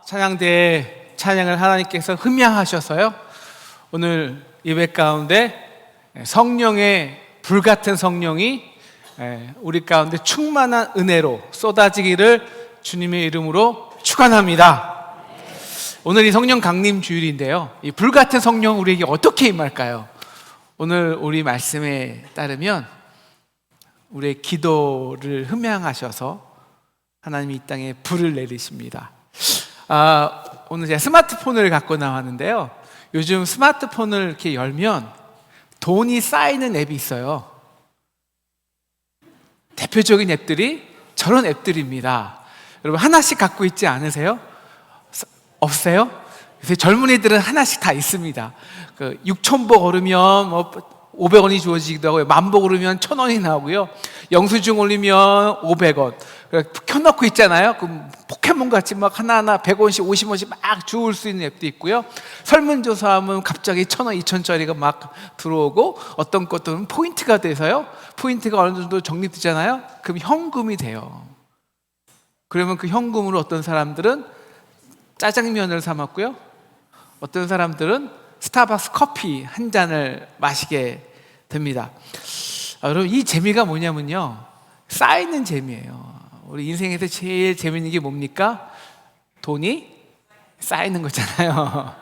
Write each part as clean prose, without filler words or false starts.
찬양대의 찬양을 하나님께서 흠양하셔서요, 오늘 예배 가운데 성령의 불같은 성령이 우리 가운데 충만한 은혜로 쏟아지기를 주님의 이름으로 축원합니다. 오늘 이 성령 강림 주일인데요, 이 불같은 성령 우리에게 어떻게 임할까요? 오늘 우리 말씀에 따르면 우리의 기도를 흠양하셔서 하나님이 이 땅에 불을 내리십니다. 오늘 제가 스마트폰을 갖고 나왔는데요, 요즘 스마트폰을 이렇게 열면 돈이 쌓이는 앱이 있어요. 대표적인 앱들이 저런 앱들입니다. 여러분 하나씩 갖고 있지 않으세요? 없어요? 요새 젊은이들은 하나씩 다 있습니다. 6,000복 오르면 500원이 주어지기도 하고요, 10,000복 오르면 1,000원이 나오고요, 영수증 올리면 500원 켜놓고 있잖아요. 그럼 포켓몬같이 막 하나하나 100원씩 50원씩 막 주울 수 있는 앱도 있고요, 설문조사하면 갑자기 1,000원 2,000원짜리가 막 들어오고, 어떤 것들은 포인트가 돼서요, 포인트가 어느 정도 적립되잖아요. 그럼 현금이 돼요. 그러면 그 현금으로 어떤 사람들은 짜장면을 사 먹고요, 어떤 사람들은 스타벅스 커피 한 잔을 마시게 됩니다. 여러분, 이 재미가 뭐냐면요, 쌓이는 재미예요. 우리 인생에서 제일 재미있는 게 뭡니까? 돈이 쌓이는 거잖아요.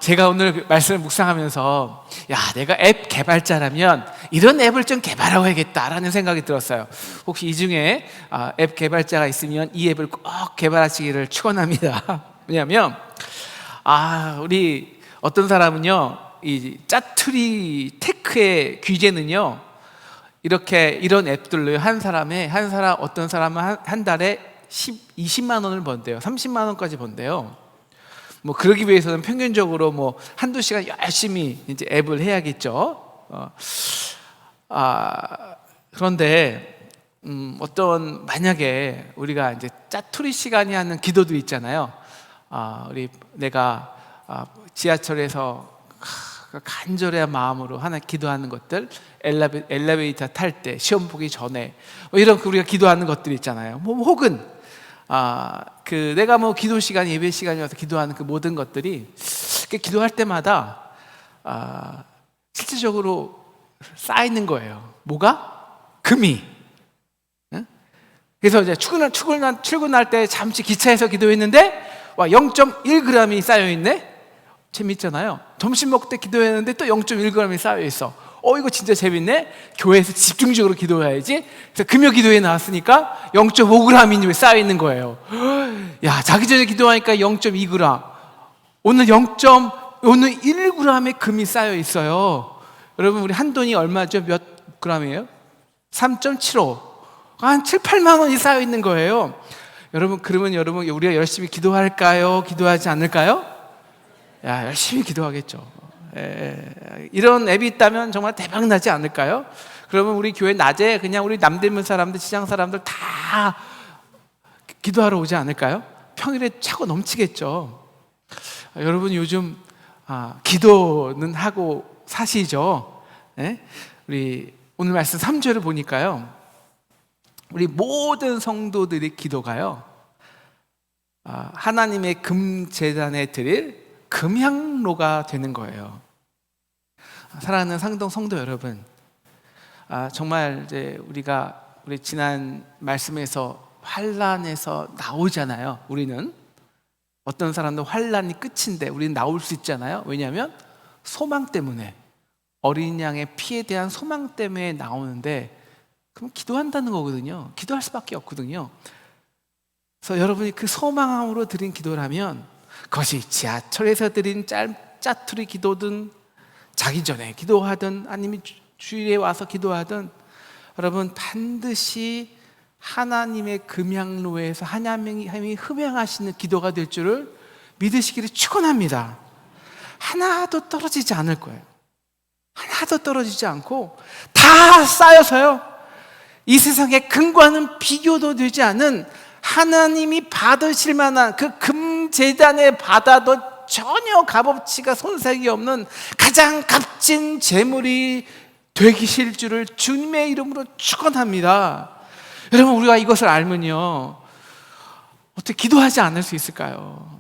제가 오늘 말씀을 묵상하면서, 내가 앱 개발자라면 이런 앱을 좀 개발해야겠다라는 생각이 들었어요. 혹시 이 중에 앱 개발자가 있으면 이 앱을 꼭 개발하시기를 축원합니다. 왜냐하면 우리 어떤 사람은요, 이 짜투리 테크의 규제는요, 이런 앱들로 어떤 사람은 한 달에 20만 원을 번대요. 30만 원까지 번대요. 그러기 위해서는 평균적으로 한두 시간 열심히 이제 앱을 해야겠죠. 그런데 만약에 우리가 이제 짜투리 시간이 하는 기도도 있잖아요. 내가 지하철에서 간절한 마음으로 하나 기도하는 것들, 엘리베이터 탈 때, 시험 보기 전에 이런 우리가 기도하는 것들 있잖아요. 혹은 내가 기도 시간, 예배 시간이 와서 기도하는 그 모든 것들이 기도할 때마다 실질적으로 쌓이는 거예요. 뭐가? 금이. 그래서 이제 출근할 때 잠시 기차에서 기도했는데 0.1g이 쌓여 있네. 재밌잖아요. 점심 먹을 때 기도했는데 또 0.1g이 쌓여 있어. 이거 진짜 재밌네. 교회에서 집중적으로 기도해야지. 그래서 금요 기도에 나왔으니까 0.5g이 쌓여 있는 거예요. 자기 전에 기도하니까 0.2g. 오늘 1g의 금이 쌓여 있어요. 여러분, 우리 한돈이 얼마죠? 몇 g이에요? 3.75. 한 7, 8만 원이 쌓여 있는 거예요. 그러면 우리가 열심히 기도할까요? 기도하지 않을까요? 열심히 기도하겠죠. 이런 앱이 있다면 정말 대박 나지 않을까요? 그러면 우리 교회 낮에 그냥 우리 남대문 사람들, 시장 사람들 다 기도하러 오지 않을까요? 평일에 차고 넘치겠죠. 여러분, 요즘 기도는 하고 사시죠? 우리 오늘 말씀 3절을 보니까요, 우리 모든 성도들의 기도가요, 하나님의 금제단에 드릴 금향로가 되는 거예요. 사랑하는 상동 성도 여러분, 정말 이제 우리 지난 말씀에서 환난에서 나오잖아요. 우리는 어떤 사람도 환난이 끝인데 우리는 나올 수 있잖아요. 왜냐하면 소망 때문에, 어린 양의 피에 대한 소망 때문에 나오는데, 그럼 기도한다는 거거든요. 기도할 수밖에 없거든요. 그래서 여러분이 그 소망으로 드린 기도를 하면, 그것이 지하철에서 드린 짜투리 기도든, 자기 전에 기도하든, 아니면 주일에 와서 기도하든, 여러분 반드시 하나님의 금향로에서 하나님이 흠양하시는 기도가 될 줄을 믿으시기를 축원합니다. 하나도 떨어지지 않을 거예요. 하나도 떨어지지 않고 다 쌓여서요, 이 세상의 금과는 비교도 되지 않은 하나님이 받으실 만한 그 금제단에 받아도 전혀 값어치가 손색이 없는 가장 값진 재물이 되실 줄을 주님의 이름으로 축원합니다. 여러분, 우리가 이것을 알면요, 어떻게 기도하지 않을 수 있을까요?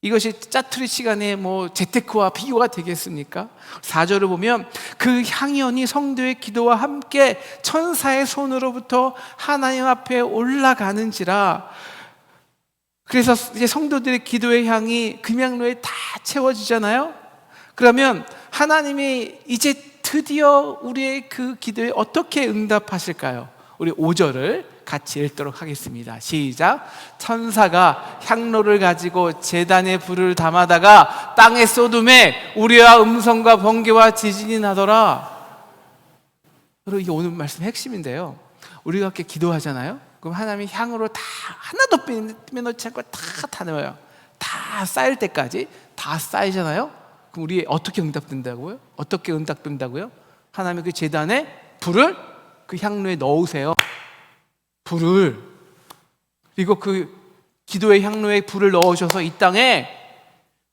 이것이 짜투리 시간에 재테크와 비교가 되겠습니까? 4절을 보면 그 향연이 성도의 기도와 함께 천사의 손으로부터 하나님 앞에 올라가는지라. 그래서 이제 성도들의 기도의 향이 금향로에 다 채워지잖아요. 그러면 하나님이 이제 드디어 우리의 그 기도에 어떻게 응답하실까요? 우리 5절을 같이 읽도록 하겠습니다. 시작. 천사가 향로를 가지고 제단에 불을 담아다가 땅에 쏟음에 우리와 음성과 번개와 지진이 나더라. 여러분, 이게 오늘 말씀 핵심인데요. 우리가 이렇게 기도하잖아요. 그럼 하나님이 향으로 다 하나도 빼놓지 않고 다 넣어요. 다 쌓일 때까지 다 쌓이잖아요. 그럼 우리 어떻게 응답된다고요? 어떻게 응답된다고요? 하나님이 그 제단에 불을 그 향로에 넣으세요. 불을. 그리고 그 기도의 향로에 불을 넣으셔서 이 땅에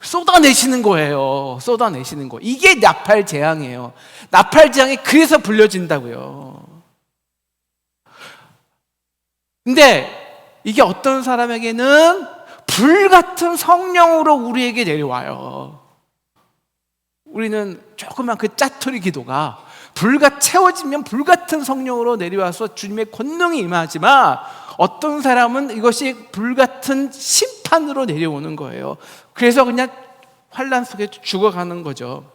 쏟아내시는 거예요. 쏟아내시는 거. 이게 나팔 재앙이에요. 나팔 재앙이 그래서 불려진다고요. 근데 이게 어떤 사람에게는 불같은 성령으로 우리에게 내려와요. 우리는 조그만 그 짜투리 기도가 불과 채워지면 불같은 성령으로 내려와서 주님의 권능이 임하지만, 어떤 사람은 이것이 불같은 심판으로 내려오는 거예요. 그래서 그냥 환난 속에 죽어가는 거죠.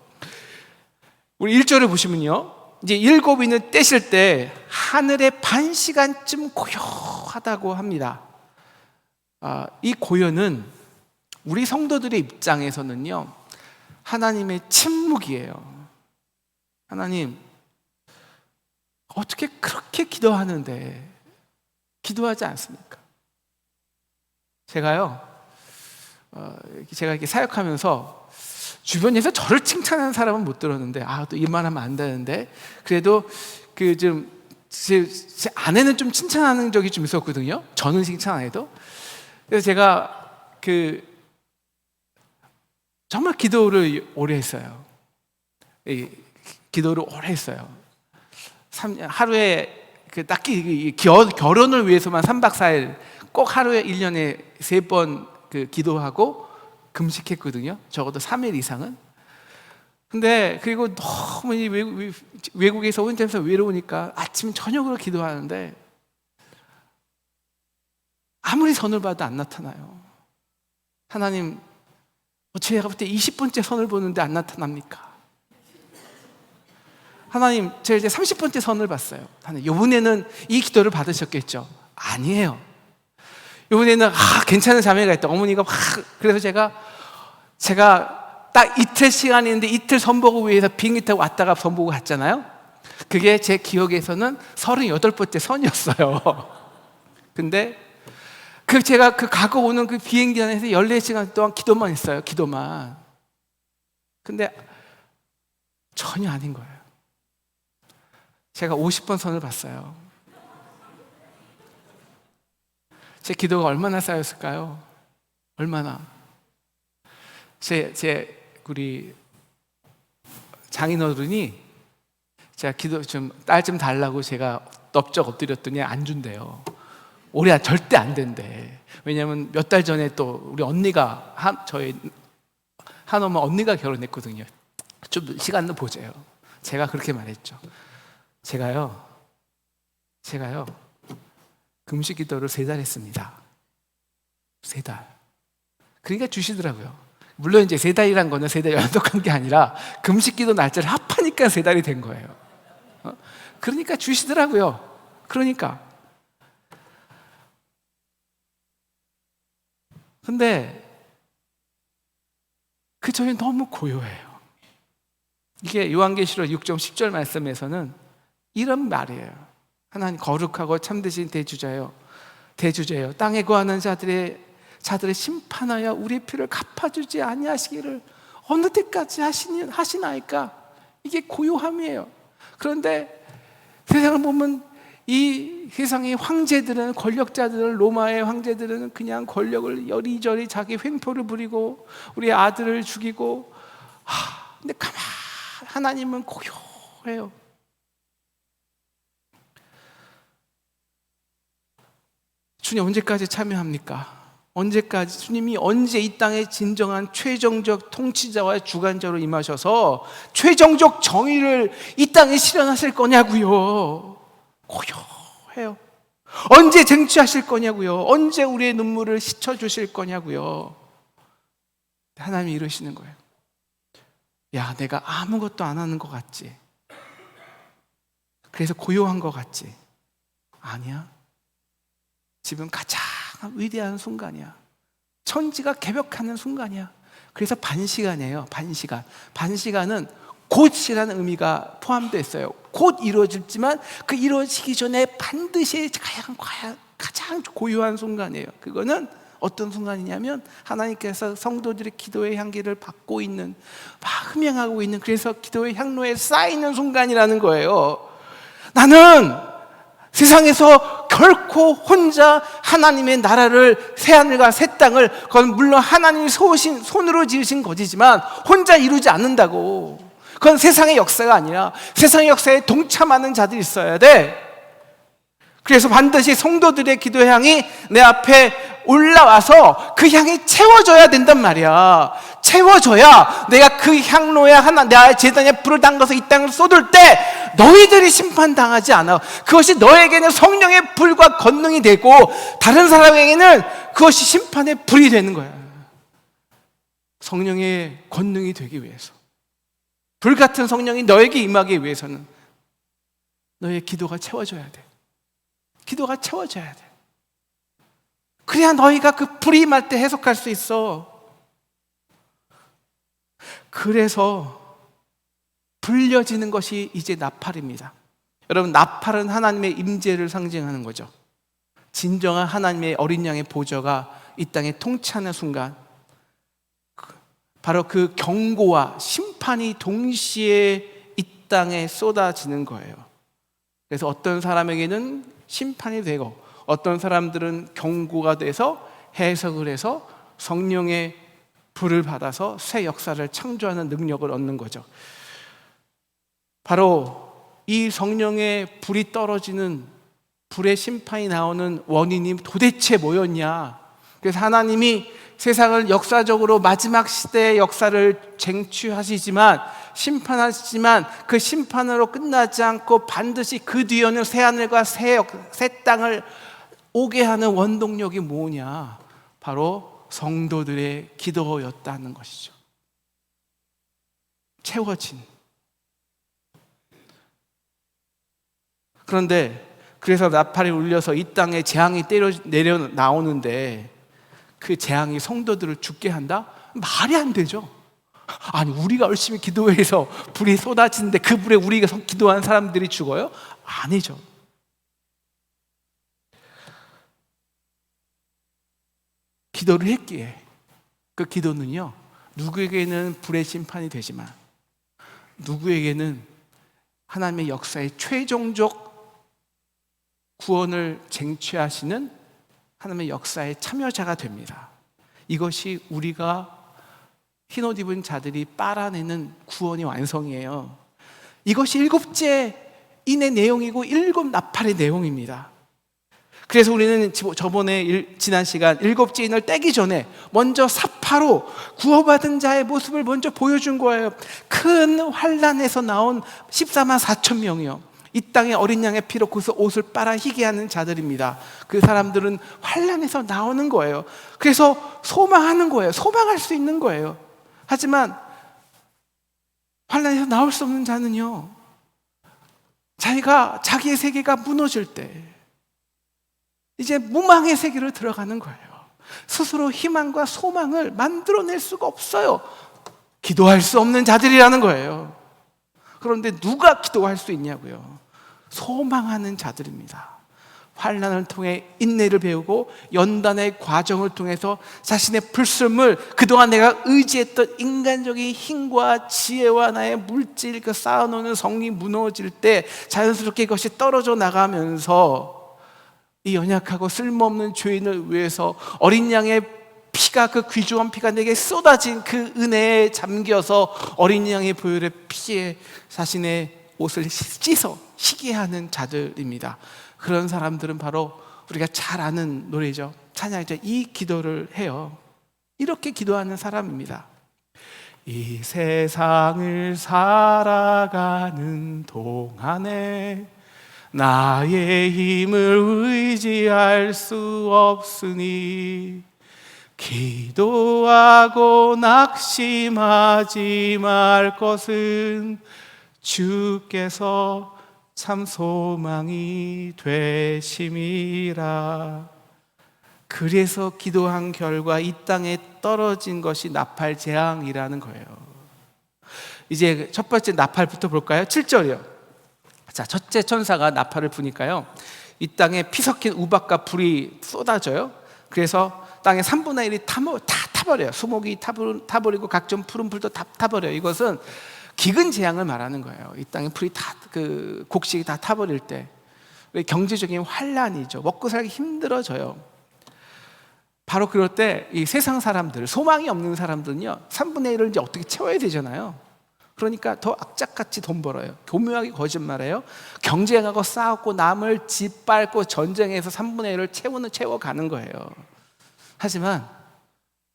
우리 1절을 보시면요, 이제 7인을 떼실 때 하늘에 반 시간쯤 고요하다고 합니다. 이 고요는 우리 성도들의 입장에서는요, 하나님의 침묵이에요. 하나님, 어떻게 그렇게 기도하는데 기도하지 않습니까? 제가 이렇게 사역하면서 주변에서 저를 칭찬하는 사람은 못 들었는데, 또 이만 하면 안 되는데, 그래도 제 아내는 좀 칭찬하는 적이 좀 있었거든요. 저는 칭찬 안 해도. 그래서 제가 정말 기도를 오래 했어요. 기도를 오래 했어요. 하루에 딱히 결혼을 위해서만 3박 4일 꼭 하루에 1년에 3번 기도하고 금식했거든요. 적어도 3일 이상은. 근데 그리고 너무 외국에서 혼자서 외로우니까 아침 저녁으로 기도하는데 아무리 선을 봐도 안 나타나요. 하나님, 제가 볼 때 20번째 선을 보는데 안 나타납니까? 하나님, 제가 이제 30번째 선을 봤어요. 하나님, 이번에는 이 기도를 받으셨겠죠? 아니에요. 이번에는 괜찮은 자매가 있다. 어머니가 그래서 제가 딱 이틀 시간이 있는데 이틀 선보고 위해서 비행기 타고 왔다가 선보고 갔잖아요. 그게 제 기억에서는 38번째 선이었어요. 근데 제가 가고 오는 그 비행기 안에서 14시간 동안 기도만 했어요. 기도만. 근데 전혀 아닌 거예요. 제가 50번 선을 봤어요. 제 기도가 얼마나 쌓였을까요? 얼마나? 우리 장인어른이 제가 기도 딸 좀 달라고 제가 넙적 엎드렸더니 안 준대요. 올해 절대 안 된대. 왜냐하면 몇 달 전에 또 우리 언니가 저희 한엄마 언니가 결혼했거든요. 좀 시간도 보세요. 제가 그렇게 말했죠. 제가요 금식 기도를 3달 했습니다. 3달. 그러니까 주시더라고요. 물론 이제 3달이란 거는 3달 연속한 게 아니라 금식 기도 날짜를 합하니까 3달이 된 거예요. 그러니까 주시더라고요. 그러니까. 근데 그 전에 너무 고요해요. 이게 요한계시록 6장 10절 말씀에서는 이런 말이에요. 하나님, 거룩하고 참되신 대주자여 땅에 거하는 자들의 심판하여 우리의 피를 갚아주지 아니하시기를 어느 때까지 하시나이까. 이게 고요함이에요. 그런데 세상을 보면 이 세상의 황제들은, 권력자들은, 로마의 황제들은 그냥 권력을 여리저리 자기 횡포를 부리고 우리 아들을 죽이고, 근데 하나님은 고요해요. 주님, 언제까지 참여합니까? 언제까지, 주님이 언제 이 땅에 진정한 최종적 통치자와 주관자로 임하셔서 최종적 정의를 이 땅에 실현하실 거냐고요. 고요해요. 언제 쟁취하실 거냐고요. 언제 우리의 눈물을 씻어주실 거냐고요. 하나님이 이러시는 거예요. 야, 내가 아무것도 안 하는 것 같지? 그래서 고요한 것 같지? 아니야. 지금 가장 위대한 순간이야. 천지가 개벽하는 순간이야. 그래서 반시간이에요. 반시간. 반시간은 곧이라는 의미가 포함되어 있어요. 곧 이루어질지만 그 이루어지기 전에 반드시 가장 고요한 순간이에요. 그거는 어떤 순간이냐면 하나님께서 성도들의 기도의 향기를 받고 있는, 막 흠양하고 있는, 그래서 기도의 향로에 쌓이는 순간이라는 거예요. 나는 세상에서 결코 혼자 하나님의 나라를, 새하늘과 새 땅을, 그건 물론 하나님이 손으로 지으신 것이지만 혼자 이루지 않는다고. 그건 세상의 역사가 아니라 세상의 역사에 동참하는 자들이 있어야 돼. 그래서 반드시 성도들의 기도의 향이 내 앞에 올라와서 그 향이 채워져야 된단 말이야. 채워져야 내가 그 향로에 내 제단에 불을 담가서 이 땅을 쏟을 때 너희들이 심판당하지 않아. 그것이 너에게는 성령의 불과 권능이 되고 다른 사람에게는 그것이 심판의 불이 되는 거야. 성령의 권능이 되기 위해서, 불같은 성령이 너에게 임하기 위해서는 너의 기도가 채워져야 돼. 기도가 채워져야 돼. 그래야 너희가 그 불이 임할 때 해석할 수 있어. 그래서 불려지는 것이 이제 나팔입니다. 여러분, 나팔은 하나님의 임재를 상징하는 거죠. 진정한 하나님의 어린 양의 보좌가 이 땅에 통치하는 순간, 바로 그 경고와 심판이 동시에 이 땅에 쏟아지는 거예요. 그래서 어떤 사람에게는 심판이 되고 어떤 사람들은 경고가 돼서 해석을 해서 성령의 불을 받아서 새 역사를 창조하는 능력을 얻는 거죠. 바로 이 성령의 불이 떨어지는, 불의 심판이 나오는 원인이 도대체 뭐였냐? 그래서 하나님이 세상을 역사적으로 마지막 시대의 역사를 쟁취하시지만, 심판하시지만 그 심판으로 끝나지 않고 반드시 그 뒤에는 새하늘과 새 땅을 오게 하는 원동력이 뭐냐? 바로 성도들의 기도였다는 것이죠. 채워진. 그런데 그래서 나팔이 울려서 이 땅에 재앙이 내려 나오는데 그 재앙이 성도들을 죽게 한다? 말이 안 되죠. 아니, 우리가 열심히 기도해서 불이 쏟아지는데 그 불에 우리가 기도한 사람들이 죽어요? 아니죠. 기도를 했기에 그 기도는요, 누구에게는 불의 심판이 되지만 누구에게는 하나님의 역사의 최종적 구원을 쟁취하시는 하나님의 역사의 참여자가 됩니다. 이것이 우리가 흰옷 입은 자들이 빨아내는 구원의 완성이에요. 이것이 7째 인의 내용이고 7 나팔의 내용입니다. 그래서 우리는 저번에 지난 시간 7째 인을 떼기 전에 먼저 사파로 구원받은 자의 모습을 먼저 보여준 거예요. 큰 환난에서 나온 14만 4천 명이요. 이 땅의 어린 양의 피로 거기서 옷을 빨아 희게 하는 자들입니다. 그 사람들은 환난에서 나오는 거예요. 그래서 소망하는 거예요. 소망할 수 있는 거예요. 하지만 환난에서 나올 수 없는 자는요, 자기의 세계가 무너질 때 이제 무망의 세계로 들어가는 거예요. 스스로 희망과 소망을 만들어낼 수가 없어요. 기도할 수 없는 자들이라는 거예요. 그런데 누가 기도할 수 있냐고요? 소망하는 자들입니다. 환난을 통해 인내를 배우고 연단의 과정을 통해서 자신의 불순물, 그동안 내가 의지했던 인간적인 힘과 지혜와 나의 물질, 그 쌓아놓는 성이 무너질 때 자연스럽게 그것이 떨어져 나가면서 이 연약하고 쓸모없는 죄인을 위해서 어린 양의 피가, 그 귀중한 피가 내게 쏟아진 그 은혜에 잠겨서 어린 양의 보혈의 피에 자신의 옷을 씻어 희게 하는 자들입니다. 그런 사람들은 바로 우리가 잘 아는 노래죠. 찬양이죠. 이 기도를 해요. 이렇게 기도하는 사람입니다. 이 세상을 살아가는 동안에 나의 힘을 의지할 수 없으니 기도하고 낙심하지 말 것은 주께서 참 소망이 되심이라. 그래서 기도한 결과 이 땅에 떨어진 것이 나팔 재앙이라는 거예요. 이제 첫 번째 나팔부터 볼까요? 7절이요. 자, 첫째 천사가 나팔을 부니까요, 이 땅에 피 섞인 우박과 불이 쏟아져요. 그래서 땅의 3분의 1이 다 타버려요. 수목이 타버리고 각종 푸른 풀도 다 타버려요. 이것은 기근 재앙을 말하는 거예요. 이 땅에 풀이 다, 곡식이 다 타버릴 때 경제적인 환란이죠. 먹고 살기 힘들어져요. 바로 그럴 때 이 세상 사람들, 소망이 없는 사람들은요, 3분의 1을 이제 어떻게 채워야 되잖아요. 그러니까 더 악착같이 돈 벌어요. 교묘하게 거짓말해요. 경쟁하고 싸우고 남을 짓밟고 전쟁에서 3분의 1을 채워가는 거예요. 하지만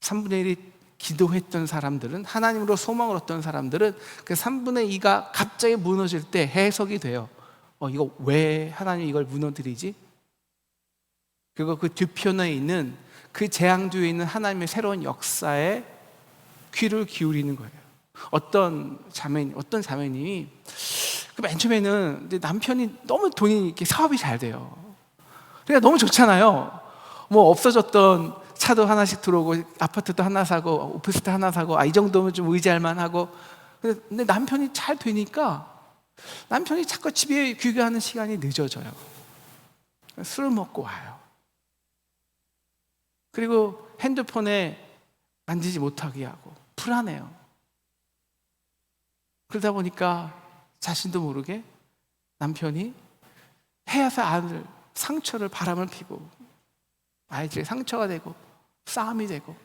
3분의 1이 기도했던 사람들은, 하나님으로 소망을 얻던 사람들은 그 3분의 2가 갑자기 무너질 때 해석이 돼요. 이거 왜 하나님 이걸 무너뜨리지? 그리고 그 뒤편에 있는, 그 재앙 뒤에 있는 하나님의 새로운 역사에 귀를 기울이는 거예요. 어떤 자매님이 맨 처음에는 남편이 너무 돈이 이렇게 사업이 잘 돼요. 그러니까 너무 좋잖아요. 뭐 없어졌던 차도 하나씩 들어오고 아파트도 하나 사고 오피스텔 하나 사고, 이 정도면 좀 의지할 만하고. 근데 남편이 잘 되니까 남편이 자꾸 집에 귀가하는 시간이 늦어져요. 술을 먹고 와요. 그리고 핸드폰에 만지지 못하게 하고 불안해요. 그러다 보니까 자신도 모르게 남편이 해야서 아들 상처를, 바람을 피고 아이들의 상처가 되고 싸움이 되고.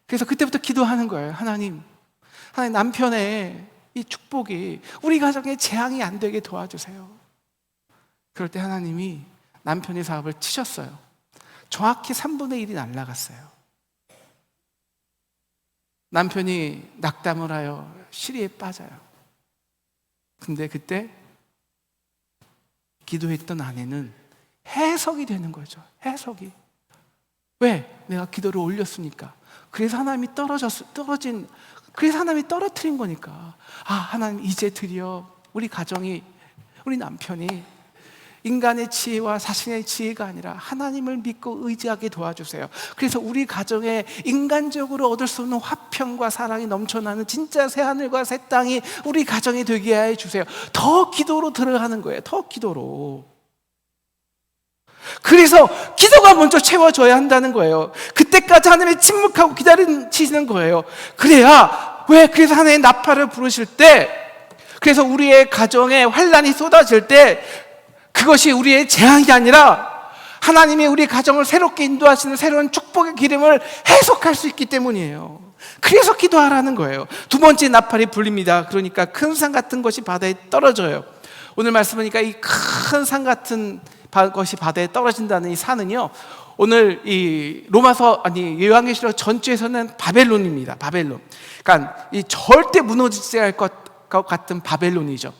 그래서 그때부터 기도하는 거예요. 하나님 남편의 이 축복이 우리 가정에 재앙이 안 되게 도와주세요. 그럴 때 하나님이 남편의 사업을 치셨어요. 정확히 3분의 1이 날아갔어요. 남편이 낙담을 하여 시리에 빠져요. 근데 그때 기도했던 아내는 해석이 되는 거죠. 해석이. 왜? 내가 기도를 올렸으니까. 그래서 하나님이 그래서 하나님이 떨어뜨린 거니까. 하나님 이제 드디어 우리 가정이, 우리 남편이 인간의 지혜와 자신의 지혜가 아니라 하나님을 믿고 의지하게 도와주세요. 그래서 우리 가정에 인간적으로 얻을 수 없는 화평과 사랑이 넘쳐나는 진짜 새하늘과 새 땅이 우리 가정이 되게 해 주세요. 더 기도로 들어가는 거예요. 더 기도로. 그래서 기도가 먼저 채워져야 한다는 거예요. 그때까지 하나님이 침묵하고 기다리시는 거예요. 그래서 하나님의 나팔을 부르실 때, 그래서 우리의 가정에 환란이 쏟아질 때 그것이 우리의 재앙이 아니라 하나님이 우리 가정을 새롭게 인도하시는 새로운 축복의 기름을 해석할 수 있기 때문이에요. 그래서 기도하라는 거예요. 두 번째 나팔이 불립니다. 그러니까 큰 산 같은 것이 바다에 떨어져요. 오늘 말씀하니까 이 큰 산 같은 것이 바다에 떨어진다는 이 산은요, 오늘 이 요한계시록 전체에서는 바벨론입니다. 바벨론. 그러니까 이 절대 무너지지 않을 것 같은 바벨론이죠.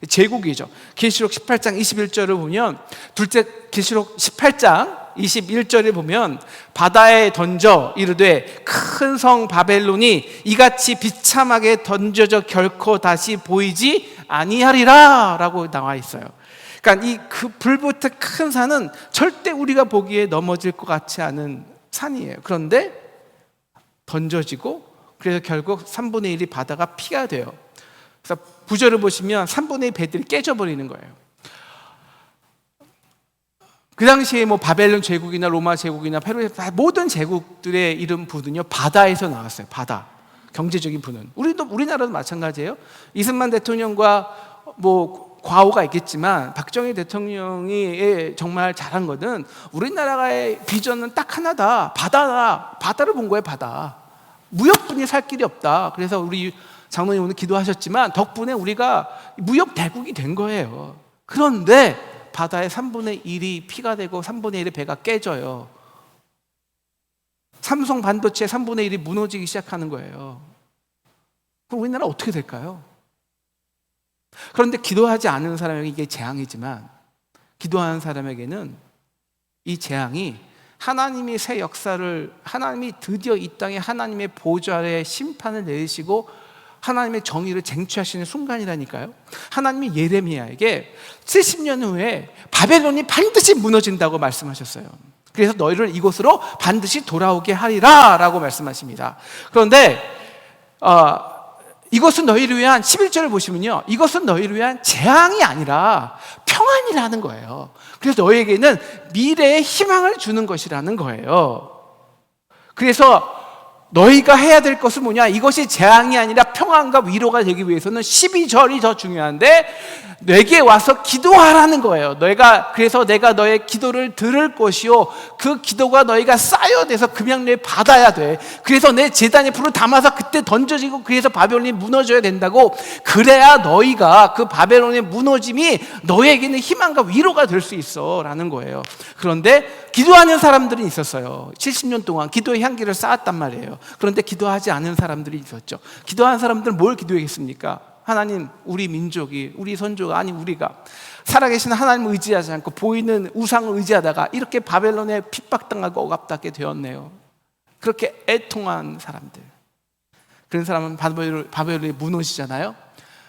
제국이죠. 계시록 18장 21절을 보면, 둘째 계시록 18장 21절에 보면, 바다에 던져 이르되 큰 성 바벨론이 이같이 비참하게 던져져 결코 다시 보이지 아니하리라 라고 나와 있어요. 그러니까 그 불붙은 큰 산은 절대 우리가 보기에 넘어질 것 같지 않은 산이에요. 그런데 던져지고, 그래서 결국 3분의 1이 바다가 피가 돼요. 그래서 구절을 보시면 3분의 1 배들이 깨져버리는 거예요. 그 당시에 바벨론 제국이나 로마 제국이나 페루, 모든 제국들의 이름 부는요, 바다에서 나왔어요. 바다. 경제적인 부는. 우리나라도 마찬가지예요. 이승만 대통령과 과오가 있겠지만 박정희 대통령이 정말 잘한 것은, 우리나라의 비전은 딱 하나다. 바다다. 바다를 본 거예요. 바다. 무역분이 살 길이 없다. 그래서 우리 장로님 오늘 기도하셨지만 덕분에 우리가 무역 대국이 된 거예요. 그런데 바다의 3분의 1이 피가 되고 3분의 1의 배가 깨져요. 삼성 반도체 3분의 1이 무너지기 시작하는 거예요. 그럼 우리나라 어떻게 될까요? 그런데 기도하지 않은 사람에게 이게 재앙이지만, 기도하는 사람에게는 이 재앙이 하나님이 새 역사를, 하나님이 드디어 이 땅에 하나님의 보좌 아래 심판을 내리시고 하나님의 정의를 쟁취하시는 순간이라니까요. 하나님이 예레미야에게 70년 후에 바벨론이 반드시 무너진다고 말씀하셨어요. 그래서 너희를 이곳으로 반드시 돌아오게 하리라 라고 말씀하십니다. 그런데 이것은 너희를 위한, 11절을 보시면요, 이것은 너희를 위한 재앙이 아니라 평안이라는 거예요. 그래서 너희에게는 미래의 희망을 주는 것이라는 거예요. 그래서 너희가 해야 될 것은 뭐냐? 이것이 재앙이 아니라 평안과 위로가 되기 위해서는 12절이 더 중요한데, 내게 와서 기도하라는 거예요. 그래서 내가 너의 기도를 들을 것이요, 그 기도가 너희가 쌓여내서 금양로에 받아야 돼. 그래서 내 제단에 불을 담아서 그때 던져지고, 그래서 바벨론이 무너져야 된다고. 그래야 너희가 그 바벨론의 무너짐이 너희에게는 희망과 위로가 될 수 있어 라는 거예요. 그런데 기도하는 사람들이 있었어요. 70년 동안 기도의 향기를 쌓았단 말이에요. 그런데 기도하지 않은 사람들이 있었죠. 기도하는 사람들은 뭘 기도했습니까? 하나님, 우리 민족이, 우리 선조가, 아니 우리가 살아계신 하나님을 의지하지 않고 보이는 우상을 의지하다가 이렇게 바벨론에 핍박당하고 억압받게 되었네요. 그렇게 애통한 사람들, 그런 사람은 바벨론이 무너지잖아요.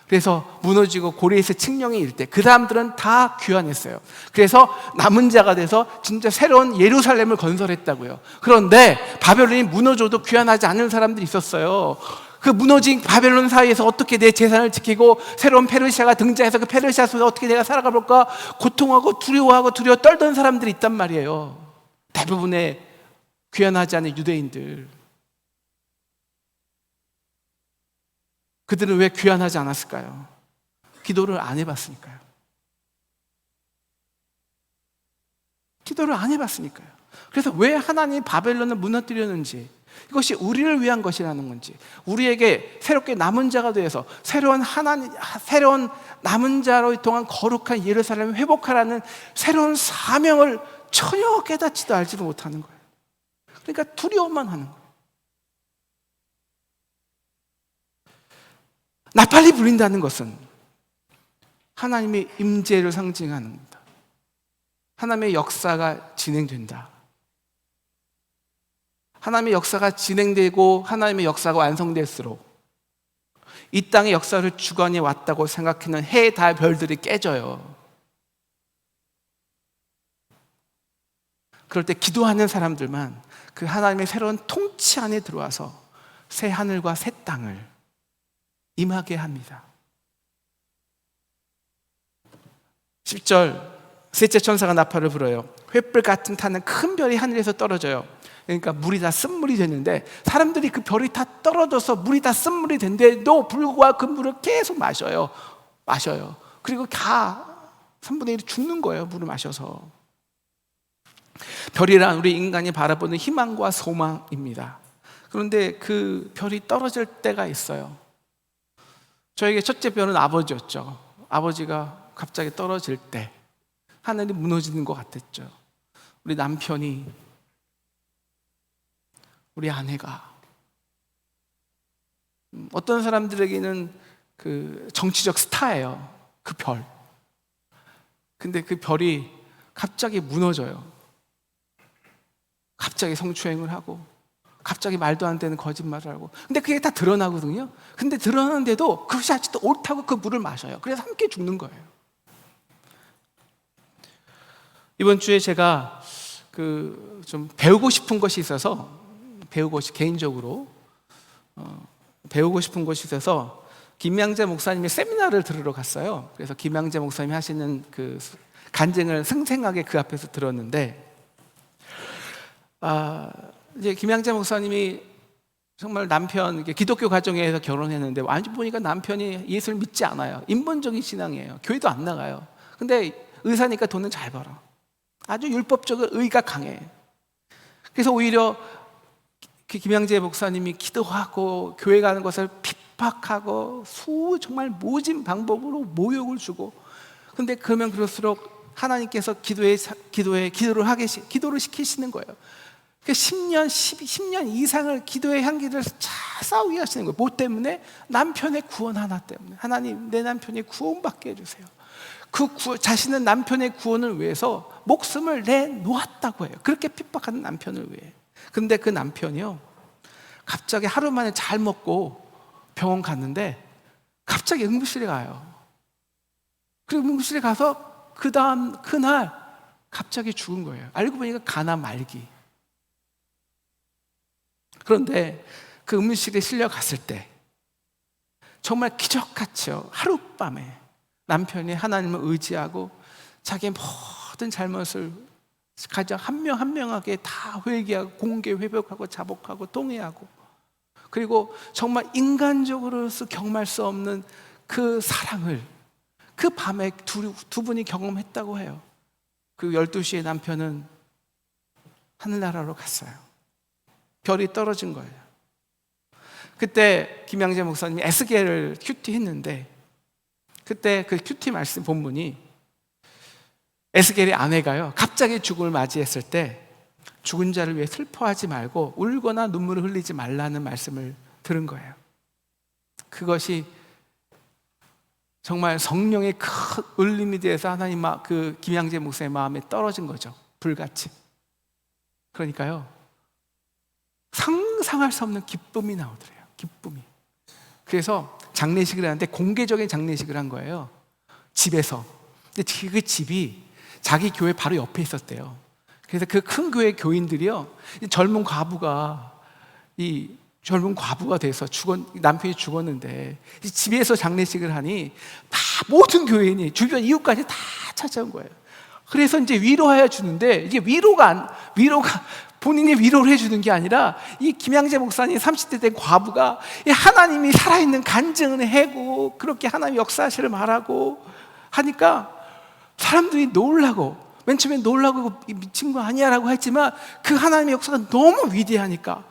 그래서 무너지고 고레에서 칙령이 일 때 그 사람들은 다 귀환했어요. 그래서 남은 자가 돼서 진짜 새로운 예루살렘을 건설했다고요. 그런데 바벨론이 무너져도 귀환하지 않은 사람들이 있었어요. 그 무너진 바벨론 사이에서 어떻게 내 재산을 지키고 새로운 페르시아가 등장해서 그 페르시아 속에서 어떻게 내가 살아가 볼까 고통하고 두려워 떨던 사람들이 있단 말이에요. 대부분의 귀환하지 않은 유대인들, 그들은 왜 귀환하지 않았을까요? 기도를 안 해봤으니까요. 기도를 안 해봤으니까요. 그래서 왜 하나님이 바벨론을 무너뜨렸는지, 이것이 우리를 위한 것이라는 건지, 우리에게 새롭게 남은 자가 되어서 새로운 남은 자로 동안 거룩한 예루살렘을 회복하라는 새로운 사명을 전혀 깨닫지도 알지도 못하는 거예요. 그러니까 두려워만 하는 거예요. 나팔이 불린다는 것은 하나님의 임재를 상징하는 겁니다. 하나님의 역사가 진행된다. 하나님의 역사가 진행되고 하나님의 역사가 완성될수록 이 땅의 역사를 주관해 왔다고 생각하는 해, 달, 별들이 깨져요. 그럴 때 기도하는 사람들만 그 하나님의 새로운 통치 안에 들어와서 새 하늘과 새 땅을 임하게 합니다. 10절, 셋째 천사가 나팔을 불어요. 횃불 같은 타는 큰 별이 하늘에서 떨어져요. 그러니까 물이 다 쓴물이 됐는데, 사람들이 그 별이 다 떨어져서 물이 다 쓴물이 된데도 불구하고 그 물을 계속 마셔요. 그리고 다 3분의 1이 죽는 거예요, 물을 마셔서. 별이란 우리 인간이 바라보는 희망과 소망입니다. 그런데 그 별이 떨어질 때가 있어요. 저에게 첫째 별은 아버지였죠. 아버지가 갑자기 떨어질 때 하늘이 무너지는 것 같았죠. 우리 남편이, 우리 아내가, 어떤 사람들에게는 그 정치적 스타예요, 그 별. 근데 그 별이 갑자기 무너져요. 갑자기 성추행을 하고, 갑자기 말도 안 되는 거짓말을 하고. 근데 그게 다 드러나거든요. 근데 드러나는데도 그것이 아직도 옳다고 그 물을 마셔요. 그래서 함께 죽는 거예요. 이번 주에 제가 좀 배우고 싶은 것이 있어서, 개인적으로 배우고 싶은 것이 있어서 김양재 목사님의 세미나를 들으러 갔어요. 그래서 김양재 목사님이 하시는 그 간증을 생생하게 그 앞에서 들었는데, 이제 김양재 목사님이 정말 남편, 기독교 가정에서 결혼했는데 완전 보니까 남편이 예수를 믿지 않아요. 인본적인 신앙이에요. 교회도 안 나가요. 근데 의사니까 돈은 잘 벌어. 아주 율법적으로 의가 강해. 그래서 오히려 김양재 목사님이 기도하고 교회 가는 것을 핍박하고 정말 모진 방법으로 모욕을 주고, 근데 그러면 그럴수록 하나님께서 기도를 시키시는 거예요. 10년 이상을 기도의 향기를 잘 쌓게 하시는 거예요. 뭐 때문에? 남편의 구원 하나 때문에. 하나님, 내 남편이 구원받게 해주세요. 자신은 남편의 구원을 위해서 목숨을 내놓았다고 해요. 그렇게 핍박하는 남편을 위해. 근데 그 남편이요, 갑자기 하루 만에 잘 먹고 병원 갔는데 갑자기 응급실에 가요. 그리고 응급실에 가서 그날 갑자기 죽은 거예요. 알고 보니까 간암 말기. 그런데 그 응급실에 실려 갔을 때 정말 기적같이요, 하룻밤에 남편이 하나님을 의지하고 자기의 모든 잘못을 가장 한 명 한 명에게 다 회개하고 공개 회복하고 자복하고 통회하고, 그리고 정말 인간적으로서 경험할 수 없는 그 사랑을 그 밤에 두 분이 경험했다고 해요. 그 12시에 남편은 하늘나라로 갔어요. 별이 떨어진 거예요. 그때 김양재 목사님이 에스겔을 큐티 했는데, 그때 그 큐티 말씀 본문이 에스겔의 아내가요, 갑자기 죽음을 맞이했을 때 죽은 자를 위해 슬퍼하지 말고 울거나 눈물을 흘리지 말라는 말씀을 들은 거예요. 그것이 정말 성령의 큰 울림이 돼서 하나님 그 김양재 목사의 마음에 떨어진 거죠. 불같이. 그러니까요, 상상할 수 없는 기쁨이 나오더래요. 기쁨이. 그래서 장례식을 하는데 공개적인 장례식을 한 거예요. 집에서. 근데 그 집이 자기 교회 바로 옆에 있었대요. 그래서 그 큰 교회 교인들이요, 젊은 과부가 돼서 남편이 죽었는데 집에서 장례식을 하니 다 모든 교인이 주변 이웃까지 다 찾아온 거예요. 그래서 이제 위로하여 주는데, 이게 위로가 본인이 위로를 해주는 게 아니라 이 김양재 목사님 30대 된 과부가 하나님이 살아있는 간증을 해고 그렇게 하나님 역사하시를 말하고 하니까 사람들이 놀라고, 맨 처음에 놀라고 미친 거 아니야 라고 했지만 그 하나님의 역사가 너무 위대하니까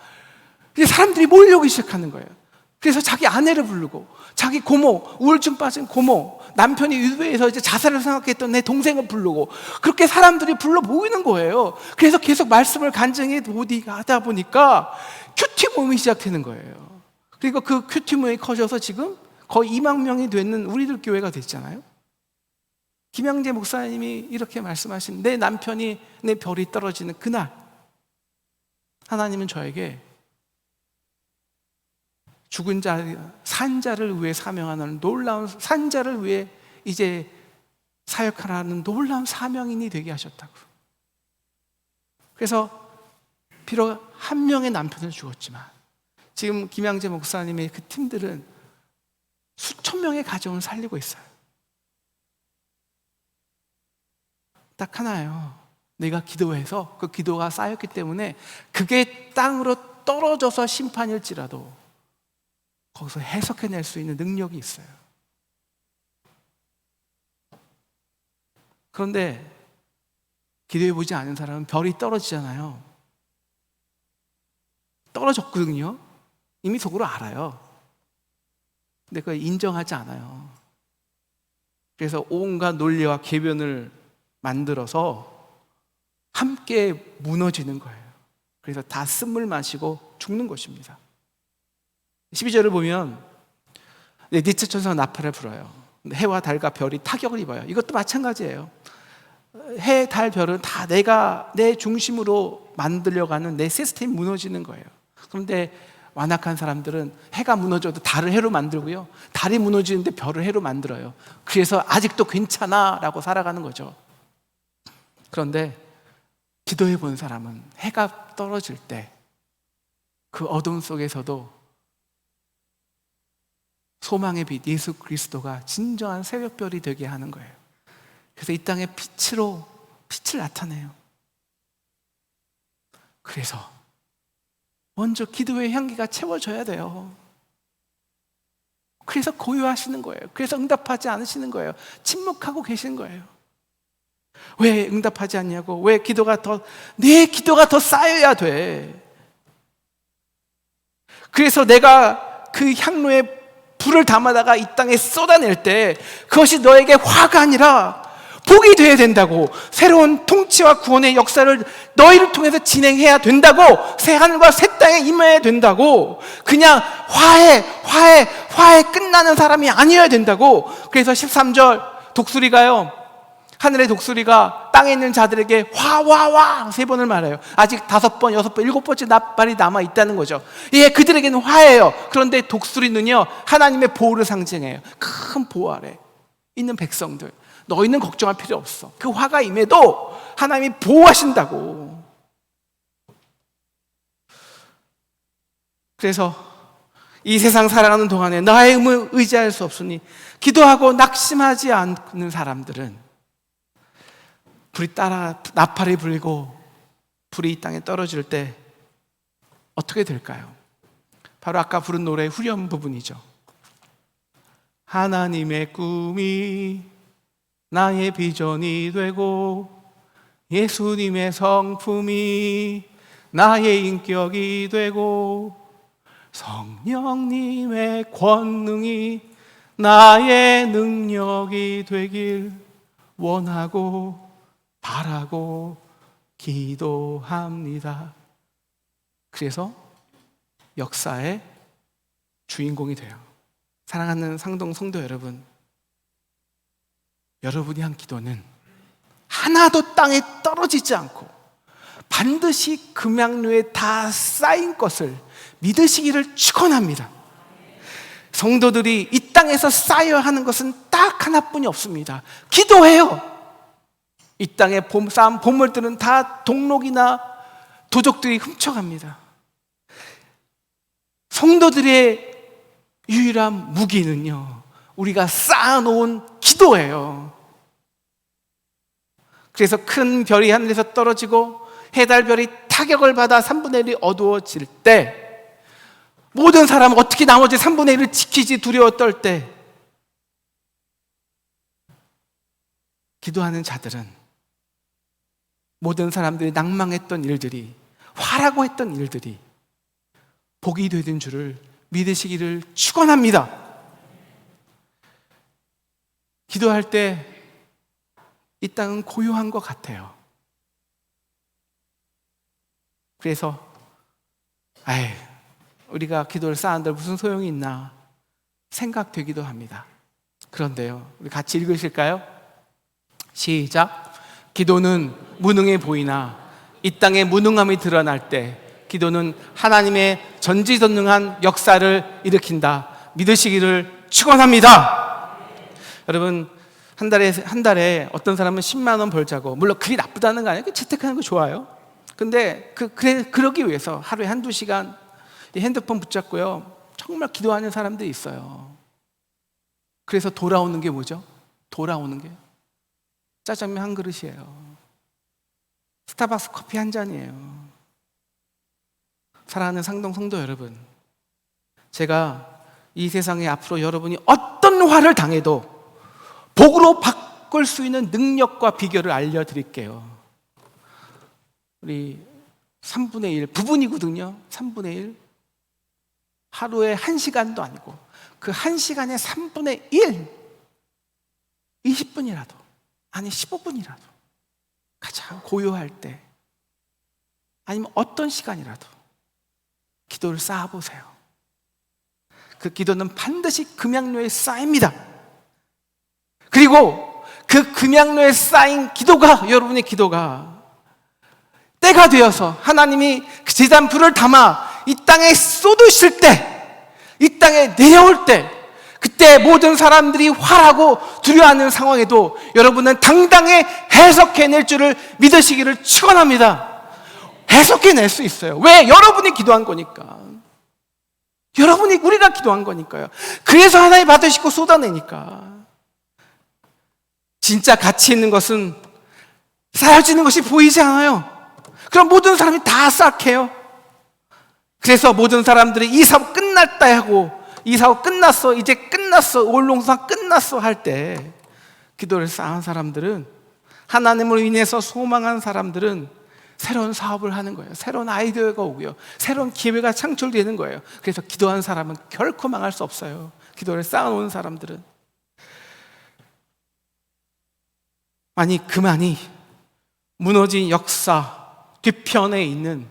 이제 사람들이 몰려오기 시작하는 거예요. 그래서 자기 아내를 부르고, 자기 고모, 우울증 빠진 고모, 남편이 유배해서 이제 자살을 생각했던 내 동생을 부르고, 그렇게 사람들이 불러 모이는 거예요. 그래서 계속 말씀을 간증해 하다 보니까 큐티 모임이 시작되는 거예요. 그리고 그 큐티 모임이 커져서 지금 거의 2만 명이 되는 우리들 교회가 됐잖아요. 김양재 목사님이 이렇게 말씀하신, 내 남편이 내 별이 떨어지는 그날 하나님은 저에게 죽은 자, 산 자를 위해 사명하는 놀라운, 산 자를 위해 이제 사역하라는 놀라운 사명인이 되게 하셨다고. 그래서 비록 한 명의 남편을 죽었지만 지금 김양재 목사님의 그 팀들은 수천 명의 가정을 살리고 있어요. 딱 하나예요. 내가 기도해서 그 기도가 쌓였기 때문에 그게 땅으로 떨어져서 심판일지라도 거기서 해석해낼 수 있는 능력이 있어요. 그런데 기도해보지 않은 사람은 별이 떨어지잖아요. 떨어졌거든요. 이미 속으로 알아요. 근데 그걸 인정하지 않아요. 그래서 온갖 논리와 궤변을 만들어서 함께 무너지는 거예요. 그래서 다 쓴물 마시고 죽는 것입니다. 12절을 보면 니체 천사가 나팔을 불어요. 해와 달과 별이 타격을 입어요. 이것도 마찬가지예요. 해, 달, 별은 다 내가 내 중심으로 만들려가는 내 시스템이 무너지는 거예요. 그런데 완악한 사람들은 해가 무너져도 달을 해로 만들고요, 달이 무너지는데 별을 해로 만들어요. 그래서 아직도 괜찮아 라고 살아가는 거죠. 그런데 기도해 본 사람은 해가 떨어질 때 그 어둠 속에서도 소망의 빛 예수 그리스도가 진정한 새벽별이 되게 하는 거예요. 그래서 이 땅에 빛을 나타내요. 그래서 먼저 기도의 향기가 채워져야 돼요. 그래서 고요하시는 거예요. 그래서 응답하지 않으시는 거예요. 침묵하고 계신 거예요. 왜 응답하지 않냐고? 왜 내 기도가 더 쌓여야 돼. 그래서 내가 그 향로에 불을 담아다가 이 땅에 쏟아낼 때 그것이 너에게 화가 아니라 복이 되어야 된다고, 새로운 통치와 구원의 역사를 너희를 통해서 진행해야 된다고, 새 하늘과 새 땅에 임해야 된다고, 그냥 화해 끝나는 사람이 아니어야 된다고. 그래서 13절 독수리가요, 하늘의 독수리가 땅에 있는 자들에게 와 3번을 말해요. 아직 5번, 6번, 7번째 말이 남아 있다는 거죠. 예, 그들에게는 화예요. 그런데 독수리는요, 하나님의 보호를 상징해요. 큰 보호 아래 있는 백성들, 너희는 걱정할 필요 없어. 그 화가 임해도 하나님이 보호하신다고. 그래서 이 세상 살아가는 동안에 나의 힘을 의지할 수 없으니 기도하고 낙심하지 않는 사람들은 불이 따라 나팔이 불고 불이 이 땅에 떨어질 때 어떻게 될까요? 바로 아까 부른 노래의 후렴 부분이죠. 하나님의 꿈이 나의 비전이 되고 예수님의 성품이 나의 인격이 되고 성령님의 권능이 나의 능력이 되길 원하고 바라고 기도합니다. 그래서 역사의 주인공이 돼요. 사랑하는 상동 성도 여러분, 여러분이 한 기도는 하나도 땅에 떨어지지 않고 반드시 금양로에 다 쌓인 것을 믿으시기를 축원합니다. 성도들이 이 땅에서 쌓여야 하는 것은 딱 하나뿐이 없습니다. 기도해요. 이 땅에 쌓은 보물들은 다 동록이나 도적들이 훔쳐갑니다. 성도들의 유일한 무기는요, 우리가 쌓아놓은 기도예요. 그래서 큰 별이 하늘에서 떨어지고 해달별이 타격을 받아 3분의 1이 어두워질 때, 모든 사람은 어떻게 나머지 3분의 1을 지키지 두려워 떨 때, 기도하는 자들은 모든 사람들이 낭망했던 일들이, 화라고 했던 일들이 복이 되는 줄을 믿으시기를 축원합니다. 기도할 때 이 땅은 고요한 것 같아요. 그래서 우리가 기도를 쌓았는데 무슨 소용이 있나 생각되기도 합니다. 그런데요, 우리 같이 읽으실까요? 시작. 기도는 무능해 보이나 이 땅에 무능함이 드러날 때 기도는 하나님의 전지전능한 역사를 일으킨다. 믿으시기를 축원합니다. 여러분, 한 달에 어떤 사람은 10만 원 벌자고, 물론 그게 나쁘다는 거 아니에요. 재테크하는 거 좋아요. 근데 그러기 위해서 하루에 1-2시간 핸드폰 붙잡고요, 정말 기도하는 사람들이 있어요. 그래서 돌아오는 게 뭐죠? 돌아오는 게 짜장면 한 그릇이에요. 스타벅스 커피 한 잔이에요. 사랑하는 상동 성도 여러분, 제가 이 세상에 앞으로 여러분이 어떤 화를 당해도 복으로 바꿀 수 있는 능력과 비결을 알려드릴게요. 우리 3분의 1 부분이거든요. 3분의 1 하루에 1시간도 아니고 그 1시간에 3분의 1 20분이라도, 아니 15분이라도 가장 고요할 때, 아니면 어떤 시간이라도 기도를 쌓아보세요. 그 기도는 반드시 금양로에 쌓입니다. 그리고 그 금양로에 쌓인 기도가, 여러분의 기도가 때가 되어서 하나님이 그 제단 불을 담아 이 땅에 쏟으실 때, 이 땅에 내려올 때, 그때 모든 사람들이 화라고 두려워하는 상황에도 여러분은 당당히 해석해낼 줄을 믿으시기를 축원합니다. 해석해낼 수 있어요. 왜? 여러분이 기도한 거니까. 우리가 기도한 거니까요. 그래서 하나님 받으시고 쏟아내니까. 진짜 가치 있는 것은 쌓여지는 것이 보이지 않아요. 그럼 모든 사람이 다 쌓게요. 그래서 모든 사람들이 이 사업 끝났다 하고, 이 사업 끝났어, 이제 끝났어, 올롱상 끝났어 할 때 기도를 쌓은 사람들은, 하나님으로 인해서 소망한 사람들은 새로운 사업을 하는 거예요. 새로운 아이디어가 오고요, 새로운 기회가 창출되는 거예요. 그래서 기도한 사람은 결코 망할 수 없어요. 기도를 쌓아놓은 사람들은. 그만이 무너진 역사 뒤편에 있는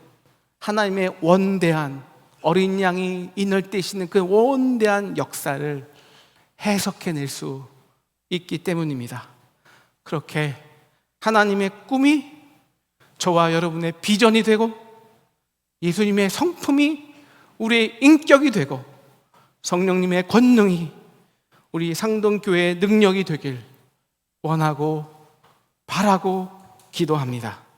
하나님의 원대한 어린 양이 인을 떼시는 그 원대한 역사를 해석해낼 수 있기 때문입니다. 그렇게 하나님의 꿈이 저와 여러분의 비전이 되고 예수님의 성품이 우리의 인격이 되고 성령님의 권능이 우리 상동교회의 능력이 되길 원하고 바라고 기도합니다.